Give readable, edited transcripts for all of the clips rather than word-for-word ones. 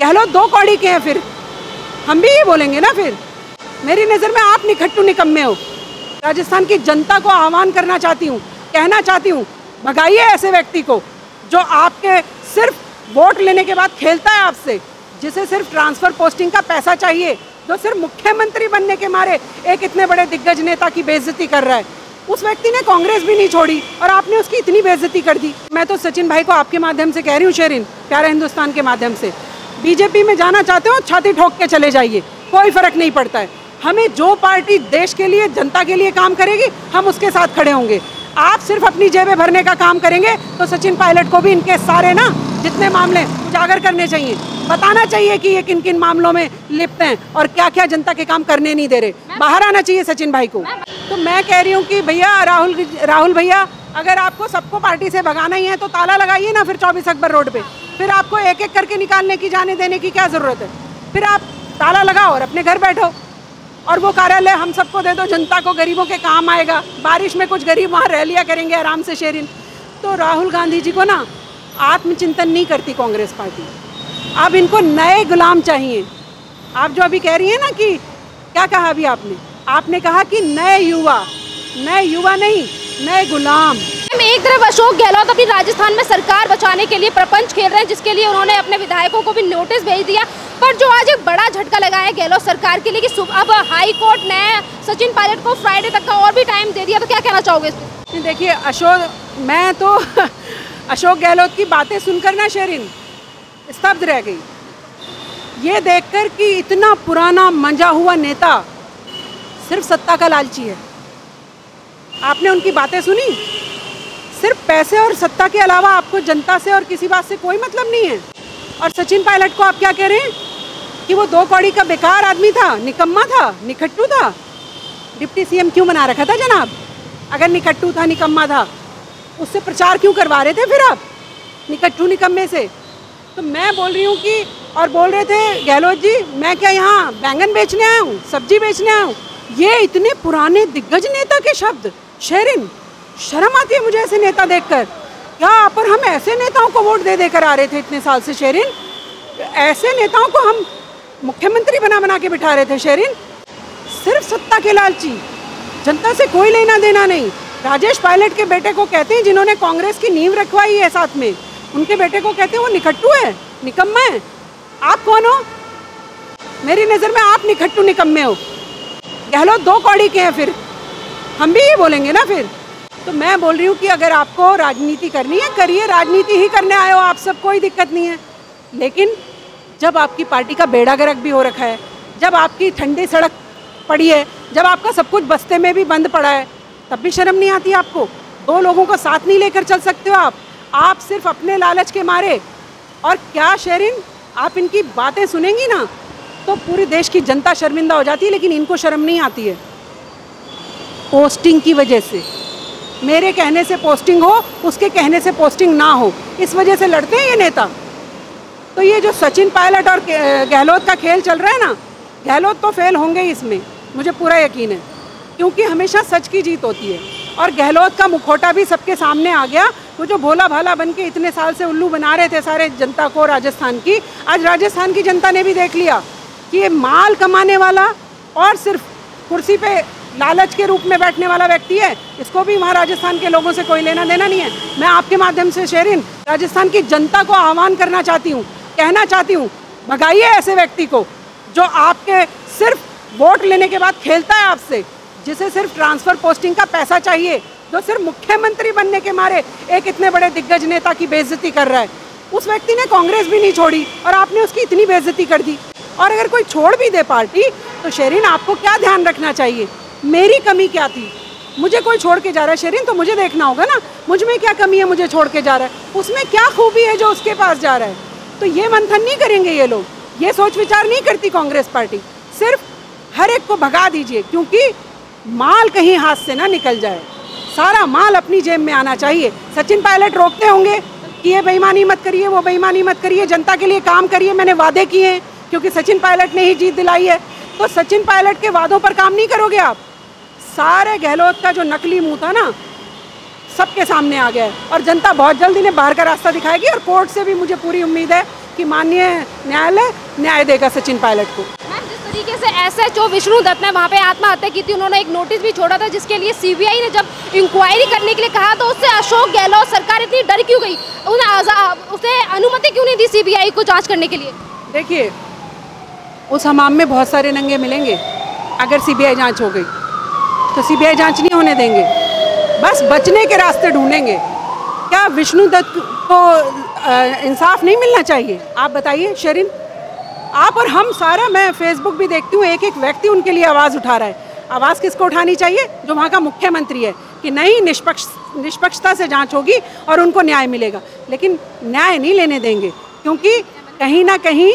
गहलोत दो कौड़ी के हैं, फिर हम भी ये बोलेंगे ना। फिर मेरी नज़र में आप निखट्टू निकम्मे हो। राजस्थान की जनता को आह्वान करना चाहती हूँ, कहना चाहती हूँ, भगाइए ऐसे व्यक्ति को जो आपके सिर्फ वोट लेने के बाद खेलता है आपसे, जिसे सिर्फ ट्रांसफ़र पोस्टिंग का पैसा चाहिए, जो सिर्फ मुख्यमंत्री बनने के मारे एक इतने बड़े दिग्गज नेता की बेइज्जती कर रहा है। उस व्यक्ति ने कांग्रेस भी नहीं छोड़ी और आपने उसकी इतनी बेइज्जती कर दी। मैं तो सचिन भाई को आपके माध्यम से कह रही हूँ, शेरिन, प्यारे हिंदुस्तान के माध्यम से, बीजेपी में जाना चाहते हो छाती ठोक के चले जाइए, कोई फ़र्क नहीं पड़ता है। हमें जो पार्टी देश के लिए, जनता के लिए काम करेगी, हम उसके साथ खड़े होंगे। आप सिर्फ अपनी जेबें भरने का काम करेंगे तो सचिन पायलट को भी इनके सारे ना जितने मामले उजागर करने चाहिए, बताना चाहिए कि ये किन किन मामलों में लिप्त हैं और क्या क्या जनता के काम करने नहीं दे रहे। बाहर आना चाहिए सचिन भाई को। तो मैं कह रही हूँ कि भैया राहुल भैया, अगर आपको सबको पार्टी से भगाना ही है तो ताला लगाइए ना फिर 24 अकबर रोड पे। फिर आपको एक एक करके निकालने की, जाने देने की क्या ज़रूरत है? फिर आप ताला लगाओ और अपने घर बैठो और वो कार्यालय हम सबको दे दो, जनता को, गरीबों के काम आएगा। बारिश में कुछ गरीब वहाँ रह लिया करेंगे आराम से, शेरिन। तो राहुल गांधी जी को ना आत्मचिंतन नहीं करती कांग्रेस पार्टी। अब इनको नए गुलाम चाहिए। आप जो अभी कह रही हैं ना कि क्या कहा अभी आपने कहा कि नए युवा नहीं, नए गुलाम। एक तरफ अशोक गहलोत अपनी राजस्थान में सरकार बचाने के लिए प्रपंच खेल रहे हैं, जिसके लिए उन्होंने अपने विधायकों को भी नोटिस भेज दिया। पर जो आज एक बड़ा झटका लगा है गहलोत सरकार के लिए कि अब हाई कोर्ट ने सचिन पायलट को फ्राइडे तक का और भी टाइम दे दिया, तो क्या कहना चाहोगे इस पर? देखिए मैं तो अशोक गहलोत की बातें सुनकर ना शेरिन स्तब्ध रह गई, ये देखकर कि इतना पुराना मंजा हुआ नेता सिर्फ सत्ता का लालची है। आपने उनकी बातें सुनी? सिर्फ पैसे और सत्ता के अलावा आपको जनता से और किसी बात से कोई मतलब नहीं है। और सचिन पायलट को आप क्या कह रहे हैं कि वो दो कौड़ी का बेकार आदमी था, निकम्मा था, निखट्टू था। डिप्टी सीएम क्यों बना रखा था जनाब? अगर निखट्टू था, निकम्मा था, उससे प्रचार क्यों करवा रहे थे फिर आप निखट्टू निकम्मे से? तो मैं बोल रही हूँ कि, और बोल रहे थे गहलोत जी, मैं क्या यहाँ बैंगन बेचने आया हूँ, सब्जी बेचने आया हूँ? ये इतने पुराने दिग्गज नेता के शब्द, शेरिन, शर्म आती है मुझे ऐसे नेता देखकर। क्या पर हम ऐसे नेताओं को वोट दे देकर आ रहे थे इतने साल से, शेरिन? ऐसे नेताओं को हम मुख्यमंत्री बना के बिठा रहे थे, शेरिन। सिर्फ सत्ता के लालची, जनता से कोई लेना देना नहीं। राजेश पायलट के बेटे को कहते हैं, जिन्होंने कांग्रेस की नींव रखवाई है साथ में, उनके बेटे को कहते हैं वो निखट्टू है, निकम्मा है। आप कौन हो? मेरी नज़र में आप निखट्टू निकम्मे हो। गहलोत दो कौड़ी के हैं, फिर हम भी ये बोलेंगे ना। फिर तो मैं बोल रही हूँ कि अगर आपको राजनीति करनी है, करिए, राजनीति ही करने आए हो आप सब, कोई दिक्कत नहीं है। लेकिन जब आपकी पार्टी का बेड़ा गर्क भी हो रखा है, जब आपकी ठंडी सड़क पड़ी है, जब आपका सब कुछ बस्ते में भी बंद पड़ा है, तब भी शर्म नहीं आती आपको? दो लोगों को साथ नहीं लेकर चल सकते हो आप सिर्फ अपने लालच के मारे। और क्या शेरिन, आप इनकी बातें सुनेंगी ना तो पूरे देश की जनता शर्मिंदा हो जाती है, लेकिन इनको शर्म नहीं आती है। पोस्टिंग की वजह से, मेरे कहने से पोस्टिंग हो, उसके कहने से पोस्टिंग ना हो, इस वजह से लड़ते हैं ये नेता। तो ये जो सचिन पायलट और गहलोत का खेल चल रहा है ना, गहलोत तो फेल होंगे ही इसमें, मुझे पूरा यकीन है, क्योंकि हमेशा सच की जीत होती है। और गहलोत का मुखौटा भी सबके सामने आ गया। वो जो भोला भाला बन के इतने साल से उल्लू बना रहे थे सारे जनता को राजस्थान की, आज राजस्थान की जनता ने भी देख लिया कि ये माल कमाने वाला और सिर्फ कुर्सी पे लालच के रूप में बैठने वाला व्यक्ति है। इसको भी वहाँ राजस्थान के लोगों से कोई लेना देना नहीं है। मैं आपके माध्यम से शेरिन राजस्थान की जनता को आह्वान करना चाहती हूँ, कहना चाहती हूँ, भगाइए ऐसे व्यक्ति को जो आपके सिर्फ वोट लेने के बाद खेलता है आपसे, जिसे सिर्फ ट्रांसफ़र पोस्टिंग का पैसा चाहिए, जो सिर्फ मुख्यमंत्री बनने के मारे एक इतने बड़े दिग्गज नेता की बेइज्जती कर रहा है। उस व्यक्ति ने कांग्रेस भी नहीं छोड़ी और आपने उसकी इतनी बेइज्जती कर दी। और अगर कोई छोड़ भी दे पार्टी तो शेरिन आपको क्या ध्यान रखना चाहिए, मेरी कमी क्या थी? मुझे कोई छोड़ के जा रहा है शेरिन, तो मुझे देखना होगा ना मुझ में क्या कमी है, मुझे छोड़ के जा रहा है, उसमें क्या खूबी है जो उसके पास जा रहा है। तो ये मंथन नहीं करेंगे ये लोग, ये सोच विचार नहीं करती कांग्रेस पार्टी। सिर्फ हर एक को भगा दीजिए, क्योंकि माल कहीं हाथ से ना निकल जाए, सारा माल अपनी जेब में आना चाहिए। सचिन पायलट रोकते होंगे कि ये बेईमानी मत करिए, वो बेईमानी मत करिए, जनता के लिए काम करिए, मैंने वादे किए हैं, क्योंकि सचिन पायलट ने ही जीत दिलाई है। तो सचिन पायलट के वादों पर काम नहीं करोगे आप? सारे गहलोत का जो नकली मुंह था ना, सबके सामने आ गया है और जनता बहुत जल्द इन्हें बाहर का रास्ता दिखाएगी। और कोर्ट से भी मुझे पूरी उम्मीद है कि माननीय न्यायालय न्याय देगा सचिन पायलट को। मैम, जिस तरीके से एसएचओ विष्णु दत्त ने वहाँ पे आत्महत्या की थी, उन्होंने एक नोटिस भी छोड़ा था जिसके लिए सीबीआई ने जब इंक्वायरी करने के लिए कहा तो उससे अशोक गहलोत सरकार इतनी डर क्यों गई, उसे अनुमति क्यों नहीं दी सीबीआई को जांच करने के लिए? देखिए, उस हमाम में बहुत सारे नंगे मिलेंगे। अगर सीबीआई जांच हो गई तो सीबीआई जांच नहीं होने देंगे, बस बचने के रास्ते ढूंढेंगे। क्या विष्णु दत्त को इंसाफ नहीं मिलना चाहिए? आप बताइए शेरिन, आप और हम सारा, मैं फेसबुक भी देखती हूँ, एक एक व्यक्ति उनके लिए आवाज़ उठा रहा है। आवाज़ किसको उठानी चाहिए? जो वहाँ का मुख्यमंत्री है कि नहीं, निष्पक्षता से जांच होगी और उनको न्याय मिलेगा। लेकिन न्याय नहीं लेने देंगे, क्योंकि कहीं ना कहीं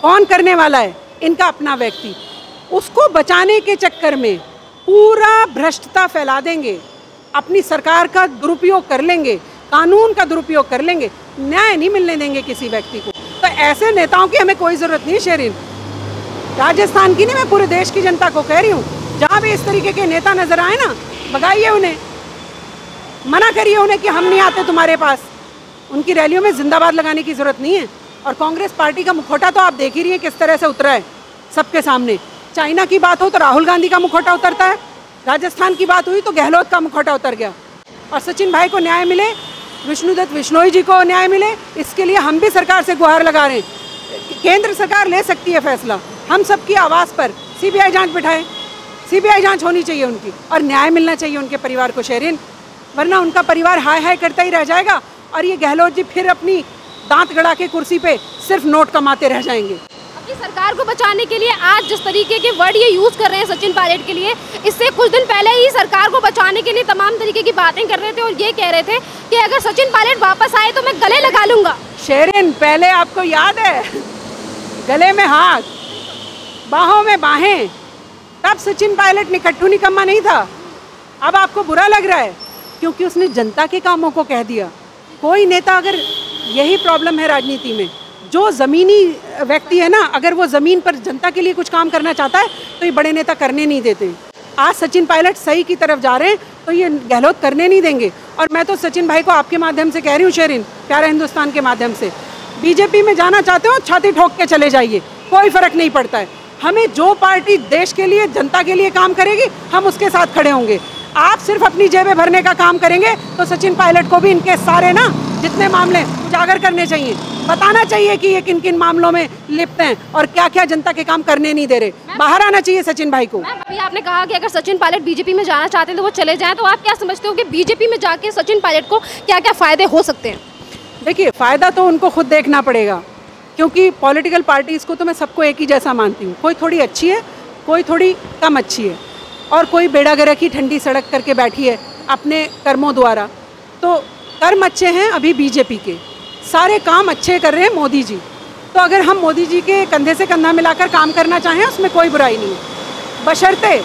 कौन करने वाला है? इनका अपना व्यक्ति। उसको बचाने के चक्कर में पूरा भ्रष्टता फैला देंगे, अपनी सरकार का दुरुपयोग कर लेंगे, कानून का दुरुपयोग कर लेंगे, न्याय नहीं मिलने देंगे किसी व्यक्ति को। तो ऐसे नेताओं की हमें कोई ज़रूरत नहीं है शेरिन। राजस्थान की नहीं, मैं पूरे देश की जनता को कह रही हूँ, जहाँ भी इस तरीके के नेता नजर आए ना, भगाइए उन्हें, मना करिए उन्हें कि हम नहीं आते तुम्हारे पास। उनकी रैलियों में जिंदाबाद लगाने की ज़रूरत नहीं है। और कांग्रेस पार्टी का मुखौटा तो आप देख ही रही है किस तरह से उतरा है सबके सामने। चाइना की बात हो तो राहुल गांधी का मुखौटा उतरता है, राजस्थान की बात हुई तो गहलोत का मुखौटा उतर गया। और सचिन भाई को न्याय मिले, विष्णु दत्त बिश्नोई जी को न्याय मिले, इसके लिए हम भी सरकार से गुहार लगा रहे हैं। केंद्र सरकार ले सकती है फैसला, हम सबकी आवाज़ पर सीबीआई जांच बिठाएं। सीबीआई जांच होनी चाहिए उनकी, और न्याय मिलना चाहिए उनके परिवार को शेरिन, वरना उनका परिवार हाय हाय करता ही रह जाएगा और ये गहलोत जी फिर अपनी दांत गड़ा के कुर्सी पे सिर्फ नोट कमाते रह जाएंगे। अपनी सरकार को बचाने के लिए आज जिस तरीके के वर्ड ये यूज़ कर रहे हैं सचिन पायलट के लिए, इससे कुछ दिन पहले ही सरकार को बचाने के लिए तमाम तरीके की बातें कर रहे थे और ये कह रहे थे कि अगर सचिन पायलट वापस आए तो मैं गले लगा लूंगा। शेरिन, पहले आपको याद है, गले में हाथ, बाहों में बाहें, तब सचिन पायलट निकट्ठू निकम्मा नहीं था। अब आपको बुरा लग रहा है क्योंकि उसने जनता के कामों को कह दिया। कोई नेता, अगर यही प्रॉब्लम है राजनीति में, जो ज़मीनी व्यक्ति है ना, अगर वो ज़मीन पर जनता के लिए कुछ काम करना चाहता है तो ये बड़े नेता करने नहीं देते। आज सचिन पायलट सही की तरफ जा रहे हैं तो ये गहलोत करने नहीं देंगे। और मैं तो सचिन भाई को आपके माध्यम से कह रही हूँ शेरिन, प्यारा हिंदुस्तान के माध्यम से, बीजेपी में जाना चाहते हो छाती ठोक के चले जाइए, कोई फ़र्क नहीं पड़ता है। हमें जो पार्टी देश के लिए, जनता के लिए काम करेगी, हम उसके साथ खड़े होंगे। आप सिर्फ अपनी जेबें भरने का काम करेंगे तो सचिन पायलट को भी इनके सारे ना जितने मामले उजागर करने चाहिए, बताना चाहिए कि ये किन किन मामलों में लिप्त हैं और क्या क्या जनता के काम करने नहीं दे रहे। बाहर आना चाहिए सचिन भाई को। अभी आपने कहा कि अगर सचिन पायलट बीजेपी में जाना चाहते हैं तो वो चले जाएं, तो आप क्या समझते हो कि बीजेपी में जाके सचिन पायलट को क्या क्या फ़ायदे हो सकते हैं? देखिए, फ़ायदा तो उनको खुद देखना पड़ेगा, क्योंकि पॉलिटिकल पार्टीज़ को तो मैं सबको एक ही जैसा मानती हूँ। कोई थोड़ी अच्छी है, कोई थोड़ी कम अच्छी है, और कोई बेड़ागरक की ठंडी सड़क करके बैठी है अपने कर्मों द्वारा। तो कर्म अच्छे हैं अभी बीजेपी के, सारे काम अच्छे कर रहे हैं मोदी जी। तो अगर हम मोदी जी के कंधे से कंधा मिलाकर काम करना चाहें, उसमें कोई बुराई नहीं है, बशर्ते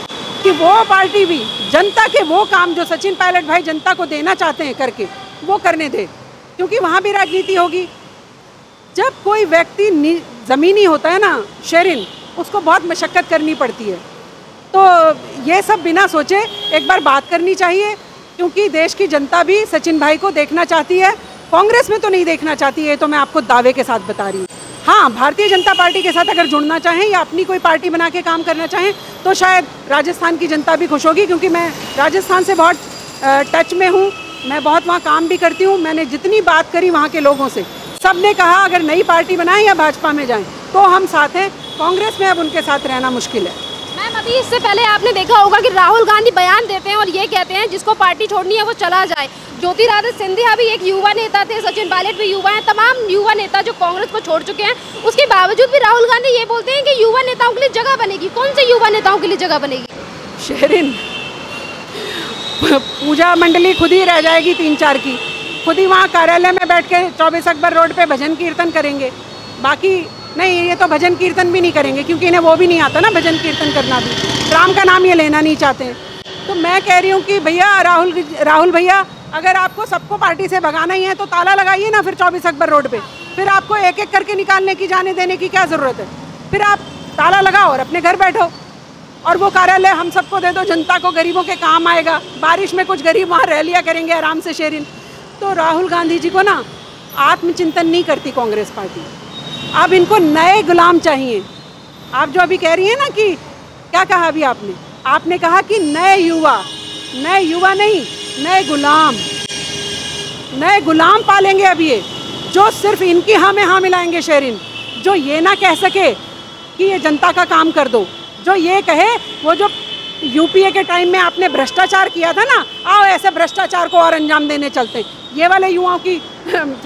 कि वो पार्टी भी जनता के वो काम जो सचिन पायलट भाई जनता को देना चाहते हैं करके वो करने दे, क्योंकि वहाँ भी राजनीति होगी। जब कोई व्यक्ति ज़मीनी होता है ना शेरिन, उसको बहुत मशक्क़त करनी पड़ती है। तो ये सब बिना सोचे एक बार बात करनी चाहिए, क्योंकि देश की जनता भी सचिन भाई को देखना चाहती है। कांग्रेस में तो नहीं देखना चाहती है, तो मैं आपको दावे के साथ बता रही हूँ। हाँ, भारतीय जनता पार्टी के साथ अगर जुड़ना चाहें या अपनी कोई पार्टी बना के काम करना चाहें तो शायद राजस्थान की जनता भी खुश होगी, क्योंकि मैं राजस्थान से बहुत टच में हूँ, मैं बहुत वहाँ काम भी करती हूँ। मैंने जितनी बात करी वहाँ के लोगों से, सब ने कहा अगर नई पार्टी बनाएं या भाजपा में जाएं तो हम साथ हैं, कांग्रेस में अब उनके साथ रहना मुश्किल है। मैम, अभी इससे पहले आपने देखा होगा कि राहुल गांधी बयान देते हैं और ये कहते हैं जिसको पार्टी छोड़नी है वो चला जाए। ज्योतिरादित्य सिंधिया भी एक युवा नेता थे, सचिन पायलट भी युवा हैं, तमाम युवा नेता जो कांग्रेस को छोड़ चुके हैं, उसके बावजूद भी राहुल गांधी ये बोलते हैं कि युवा नेताओं के लिए जगह बनेगी। कौन से युवा नेताओं के लिए जगह बनेगी? शेरिन, पूजा मंडली खुद ही रह जाएगी 3-4 की, खुद ही वहाँ कार्यालय में बैठ के 24 अकबर रोड पे भजन कीर्तन करेंगे। बाकी नहीं, ये तो भजन कीर्तन भी नहीं करेंगे, क्योंकि इन्हें वो भी नहीं आता ना भजन कीर्तन करना भी, राम का नाम ये लेना नहीं चाहते हैं। तो मैं कह रही हूँ कि भैया राहुल भैया, अगर आपको सबको पार्टी से भगाना ही है तो ताला लगाइए ना फिर 24 अकबर रोड पे। फिर आपको एक एक करके निकालने की, जाने देने की क्या ज़रूरत है? फिर आप ताला लगाओ और अपने घर बैठो, और वो कार्यालय हम सबको दे दो, जनता को, गरीबों के काम आएगा। बारिश में कुछ गरीब वहाँ रह लिया करेंगे आराम से शेरिन। तो राहुल गांधी जी को ना आत्मचिंतन नहीं करती कांग्रेस पार्टी। अब इनको नए गुलाम चाहिए। आप जो अभी कह रही हैं ना कि क्या कहा अभी आपने, आपने कहा कि नए युवा नहीं, नए गुलाम पालेंगे अब ये, जो सिर्फ इनकी हाँ में हाँ मिलाएंगे शेरिन, जो ये ना कह सके कि ये जनता का काम कर दो, जो ये कहे वो जो यूपीए के टाइम में आपने भ्रष्टाचार किया था ना, आओ ऐसे भ्रष्टाचार को और अंजाम देने चलते हैं, ये वाले युवाओं की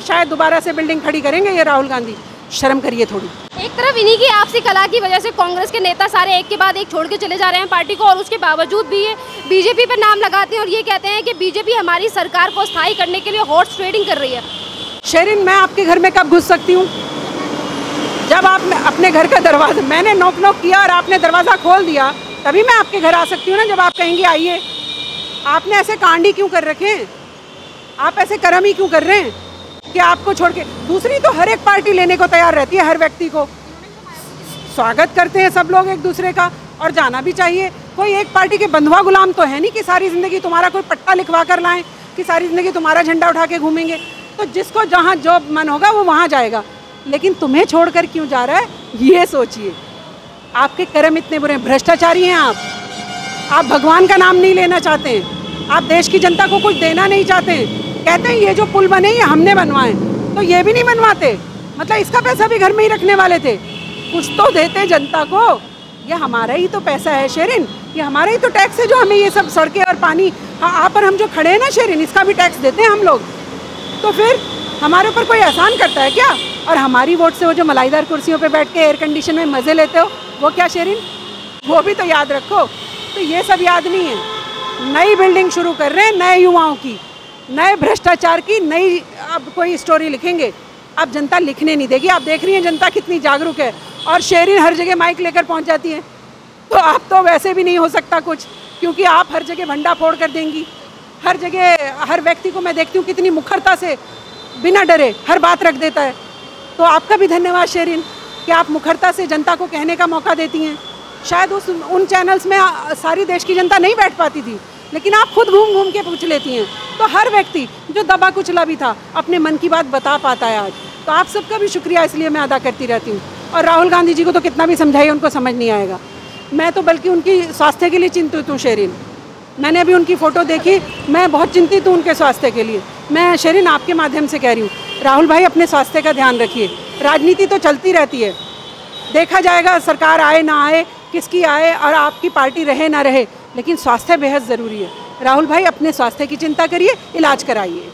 शायद दोबारा से बिल्डिंग खड़ी करेंगे ये राहुल गांधी। शर्म करिए थोड़ी। एक तरफ इन्हीं की आपसी कला की वजह से कांग्रेस के नेता सारे एक के बाद एक छोड़ के चले जा रहे हैं पार्टी को, और उसके बावजूद भी ये बीजेपी पर नाम लगाते हैं और ये कहते हैं कि बीजेपी हमारी सरकार को स्थायी करने के लिए हॉर्स ट्रेडिंग कर रही है। शेरिन, मैं आपके घर में कब घुस सकती हूँ? जब आप अपने घर का दरवाजा, मैंने नॉक किया और आपने दरवाज़ा खोल दिया, तभी मैं आपके घर आ सकती हूँ ना, जब आप कहेंगे आइए। आपने ऐसे कांड ही क्यों कर रखे हैं? आप ऐसे कर्म ही क्यों कर रहे हैं कि आपको छोड़ के दूसरी तो हर एक पार्टी लेने को तैयार रहती है, हर व्यक्ति को स्वागत करते हैं सब लोग एक दूसरे का, और जाना भी चाहिए। कोई एक पार्टी के बंधुआ गुलाम तो है नहीं कि सारी ज़िंदगी तुम्हारा कोई पट्टा लिखवा कर लाएं, कि सारी ज़िंदगी तुम्हारा झंडा उठा के घूमेंगे। तो जिसको जहाँ जो मन होगा वो वहाँ जाएगा, लेकिन तुम्हें छोड़कर क्यों जा रहा है ये सोचिए। आपके कर्म इतने बुरे हैं, भ्रष्टाचारी हैं आप भगवान का नाम नहीं लेना चाहते हैं, आप देश की जनता को कुछ देना नहीं चाहते हैं। कहते हैं ये जो पुल बने ये हमने बनवाए, तो ये भी नहीं बनवाते, मतलब इसका पैसा भी घर में ही रखने वाले थे। कुछ तो देते जनता को, ये हमारा ही तो पैसा है शेरिन, ये हमारा ही तो टैक्स है जो हमें ये सब सड़कें और पानी, हाँ पर हम जो खड़े हैं ना शेरिन, इसका भी टैक्स देते हैं हम लोग। तो फिर हमारे ऊपर कोई एहसान करता है क्या? और हमारी वोट से वो जो मलाईदार कुर्सियों पे बैठ के एयर कंडीशन में मज़े लेते हो, वो क्या शेरिन? वो भी तो याद रखो। तो ये सब याद नहीं है। नई बिल्डिंग शुरू कर रहे हैं नए युवाओं की, नए भ्रष्टाचार की नई अब कोई स्टोरी लिखेंगे। अब जनता लिखने नहीं देगी। आप देख रही हैं जनता कितनी जागरूक है, और शेरिन हर जगह माइक लेकर पहुंच जाती है। तो आप तो वैसे भी नहीं हो सकता कुछ, क्योंकि आप हर जगह भंडा फोड़ कर देंगी। हर जगह हर व्यक्ति को मैं देखती हूँ कितनी मुखरता से बिना डरे हर बात रख देता है। तो आपका भी धन्यवाद शेरिन कि आप मुखरता से जनता को कहने का मौका देती हैं। शायद उन चैनल्स में सारी देश की जनता नहीं बैठ पाती थी, लेकिन आप खुद घूम घूम के पूछ लेती हैं, तो हर व्यक्ति जो दबा कुचला भी था अपने मन की बात बता पाता है आज। तो आप सबका भी शुक्रिया इसलिए मैं अदा करती रहती हूँ। और राहुल गांधी जी को तो कितना भी समझाइए उनको समझ नहीं आएगा। मैं तो बल्कि उनकी स्वास्थ्य के लिए चिंतित हूँ शेरिन। मैंने अभी उनकी फ़ोटो देखी, मैं बहुत चिंतित हूँ उनके स्वास्थ्य के लिए। मैं शेरिन आपके माध्यम से कह रही हूँ, राहुल भाई अपने स्वास्थ्य का ध्यान रखिए। राजनीति तो चलती रहती है, देखा जाएगा सरकार आए ना आए, किसकी आए और आपकी पार्टी रहे ना रहे, लेकिन स्वास्थ्य बेहद ज़रूरी है। राहुल भाई अपने स्वास्थ्य की चिंता करिए, इलाज कराइए।